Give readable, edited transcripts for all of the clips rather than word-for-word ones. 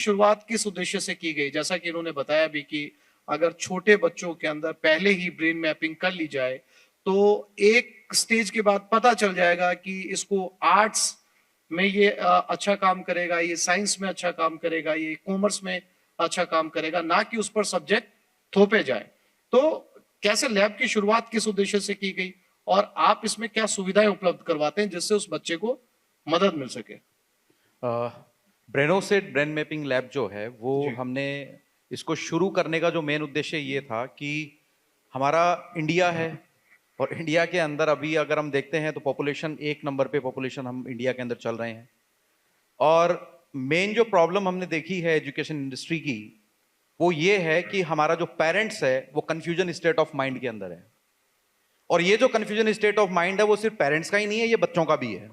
शुरुआत किस उद्देश्य से की गई? जैसा कि इन्होंने बताया भी कि अगर छोटे बच्चों के अंदर पहले ही ब्रेन मैपिंग कर ली जाए, तो एक स्टेज के बाद पता चल जाएगा कि इसको आर्ट्स में ये अच्छा काम करेगा, ये साइंस में अच्छा काम करेगा, ये कॉमर्स में अच्छा काम करेगा, ना कि उस पर सब्जेक्ट थोपे जाए। तो कैसे लैब की शुरुआत किस उद्देश्य से की गई और आप इसमें क्या सुविधाएं उपलब्ध करवाते हैं जिससे उस बच्चे को मदद मिल सके? ब्रेनोसेट ब्रेन मैपिंग लैब जो है वो जी। हमने इसको शुरू करने का जो मेन उद्देश्य ये था कि हमारा इंडिया है और इंडिया के अंदर अभी अगर हम देखते हैं तो पॉपुलेशन 1 नंबर पे पॉपुलेशन हम इंडिया के अंदर चल रहे हैं। और मेन जो प्रॉब्लम हमने देखी है एजुकेशन इंडस्ट्री की वो ये है कि हमारा जो पेरेंट्स है वो कंफ्यूजन स्टेट ऑफ माइंड के अंदर है। और ये जो कंफ्यूजन स्टेट ऑफ माइंड है वो सिर्फ पेरेंट्स का ही नहीं है, ये बच्चों का भी है।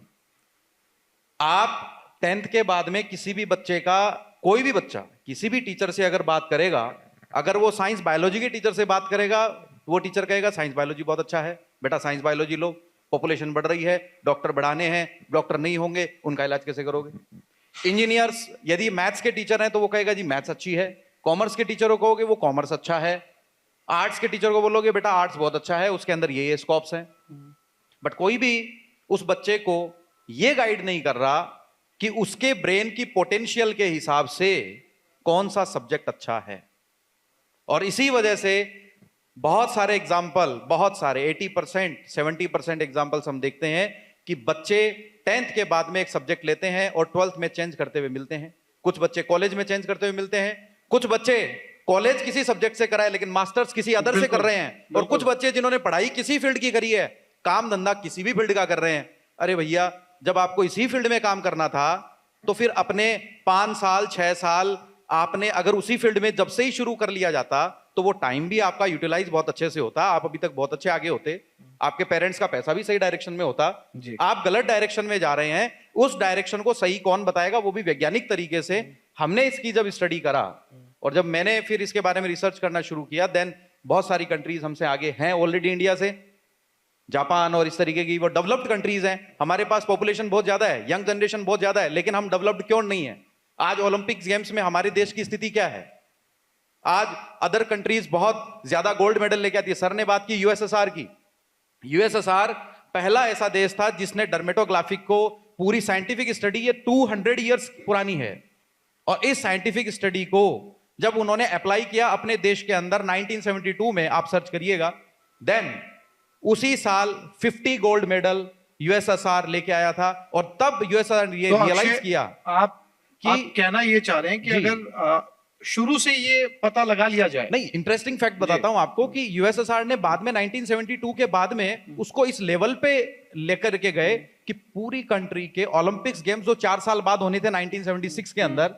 आप 10th के बाद में किसी भी बच्चे का, कोई भी बच्चा किसी भी टीचर से अगर बात करेगा, अगर वो साइंस बायोलॉजी के टीचर से बात करेगा, वो टीचर कहेगा साइंस बायोलॉजी बहुत अच्छा है, बेटा साइंस बायोलॉजी लो, पॉपुलेशन बढ़ रही है, डॉक्टर बढ़ाने हैं, डॉक्टर नहीं होंगे, उनका इलाज कैसे करोगे? इंजीनियर्स यदि मैथ्स के टीचर हैं तो वो कहेगा जी मैथ्स अच्छी है, कॉमर्स के टीचर को कहोगे वो कॉमर्स अच्छा है, आर्ट्स के टीचर को बोलोगे बेटा आर्ट्स बहुत अच्छा है, उसके अंदर ये स्कोप्स हैं। बट कोई भी उस बच्चे को ये गाइड नहीं कर रहा कि उसके ब्रेन की पोटेंशियल के हिसाब से कौन सा सब्जेक्ट अच्छा है। और इसी वजह से बहुत सारे एग्जाम्पल, बहुत सारे 80% 70% एग्जाम्पल्स हम देखते हैं कि बच्चे 10th के बाद में एक सब्जेक्ट लेते हैं और 12th में चेंज करते हुए मिलते हैं। कुछ बच्चे कॉलेज में चेंज करते हुए मिलते हैं, कुछ बच्चे कॉलेज किसी सब्जेक्ट से कराए लेकिन मास्टर्स किसी अदर से कर रहे हैं, और कुछ बच्चे जिन्होंने पढ़ाई किसी फील्ड की करी है, काम धंधा किसी भी फील्ड का कर रहे हैं। अरे भैया, जब आपको इसी फील्ड में काम करना था तो फिर अपने 5 साल 6 साल आपने अगर उसी फील्ड में जब से ही शुरू कर लिया जाता तो वो टाइम भी आपका यूटिलाइज बहुत अच्छे से होता, आप अभी तक बहुत अच्छे आगे होते, आपके पेरेंट्स का पैसा भी सही डायरेक्शन में होता। आप गलत डायरेक्शन में जा रहे हैं, उस डायरेक्शन को सही कौन बताएगा, वो भी वैज्ञानिक तरीके से। हमने इसकी जब स्टडी करा और जब मैंने फिर इसके बारे में रिसर्च करना शुरू किया, देन बहुत सारी कंट्रीज हमसे आगे हैं ऑलरेडी, इंडिया से जापान और इस तरीके की वो डेवलप्ड कंट्रीज हैं। हमारे पास पॉपुलेशन बहुत ज्यादा है, यंग जनरेशन बहुत ज्यादा है, लेकिन हम डेवलप्ड क्यों नहीं है? आज ओलंपिक्स गेम्स में हमारे देश की स्थिति क्या है? आज अदर कंट्रीज बहुत ज्यादा गोल्ड मेडल लेके आती है। सर ने बात की यूएसएसआर की। यूएसएसआर पहला ऐसा देश था जिसने डर्मेटोग्राफिक को पूरी साइंटिफिक स्टडी, ये 200 ईयर्स पुरानी है, और इस साइंटिफिक स्टडी को जब उन्होंने अप्लाई किया अपने देश के अंदर 1972 में, आप सर्च करिएगा, देन उसी साल 50 गोल्ड मेडल यूएसएसआर लेके आया था। और तब यूएसएसआर ये तो रियलाइज किया आप कहना ये चाह रहे हैं कि अगर शुरू से ये पता लगा लिया जाए। नहीं, इंटरेस्टिंग फैक्ट बताता हूं आपको कि यूएसएसआर ने बाद में 1972 के बाद में उसको इस लेवल पे लेकर के गए कि पूरी कंट्री के ओलंपिक्स गेम्स जो 4 साल बाद होने थे 1976 के अंदर,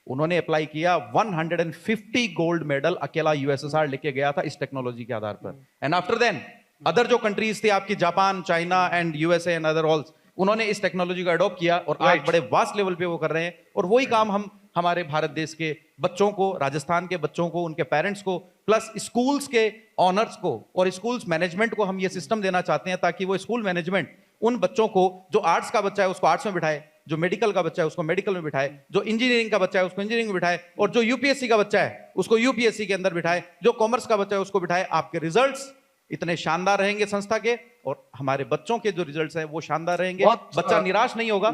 उन्होंने अप्लाई किया। 150 गोल्ड मेडल अकेला यूएसएसआर लेके गया था इस टेक्नोलॉजी के आधार पर। एंड आफ्टर देन अदर जो कंट्रीज थी आपकी, Japan, China and USA and other ऑल्स, उन्होंने इस टेक्नोलॉजी को अडॉप्ट किया और आज बड़े वास्ट लेवल पे वो कर रहे हैं। और वही काम हम हमारे भारत देश के बच्चों को, राजस्थान के बच्चों को, उनके पेरेंट्स को, प्लस स्कूल्स के ऑनर्स को और स्कूल्स मैनेजमेंट को हम ये सिस्टम देना चाहते हैं, ताकि वो स्कूल मैनेजमेंट उन बच्चों को, जो आर्ट्स का बच्चा है उसको आर्ट्स में बिठाए, जो मेडिकल का बच्चा है उसको मेडिकल में बिठाए, जो इंजीनियरिंग का बच्चा है उसको इंजीनियरिंग में बिठाए, और जो यूपीएससी का बच्चा है उसको यूपीएससी के अंदर बिठाए, जो कॉमर्स का बच्चा है उसको बिठाए। आपके रिजल्ट्स इतने शानदार रहेंगे संस्था के, और हमारे बच्चों के जो रिजल्ट्स हैं वो शानदार रहेंगे। बच्चा निराश नहीं होगा,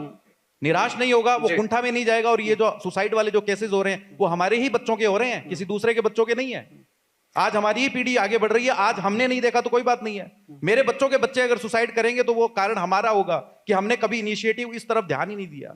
निराश नहीं होगा, वो कुंठा में नहीं जाएगा। और ये जो सुसाइड वाले जो केसेस हो रहे हैं वो हमारे ही बच्चों के हो रहे हैं, किसी दूसरे के बच्चों के नहीं है। आज हमारी ही पीढ़ी आगे बढ़ रही है, आज हमने नहीं देखा तो कोई बात नहीं है, मेरे बच्चों के बच्चे अगर सुसाइड करेंगे तो वो कारण हमारा होगा कि हमने कभी इनिशिएटिव इस तरफ ध्यान ही नहीं दिया।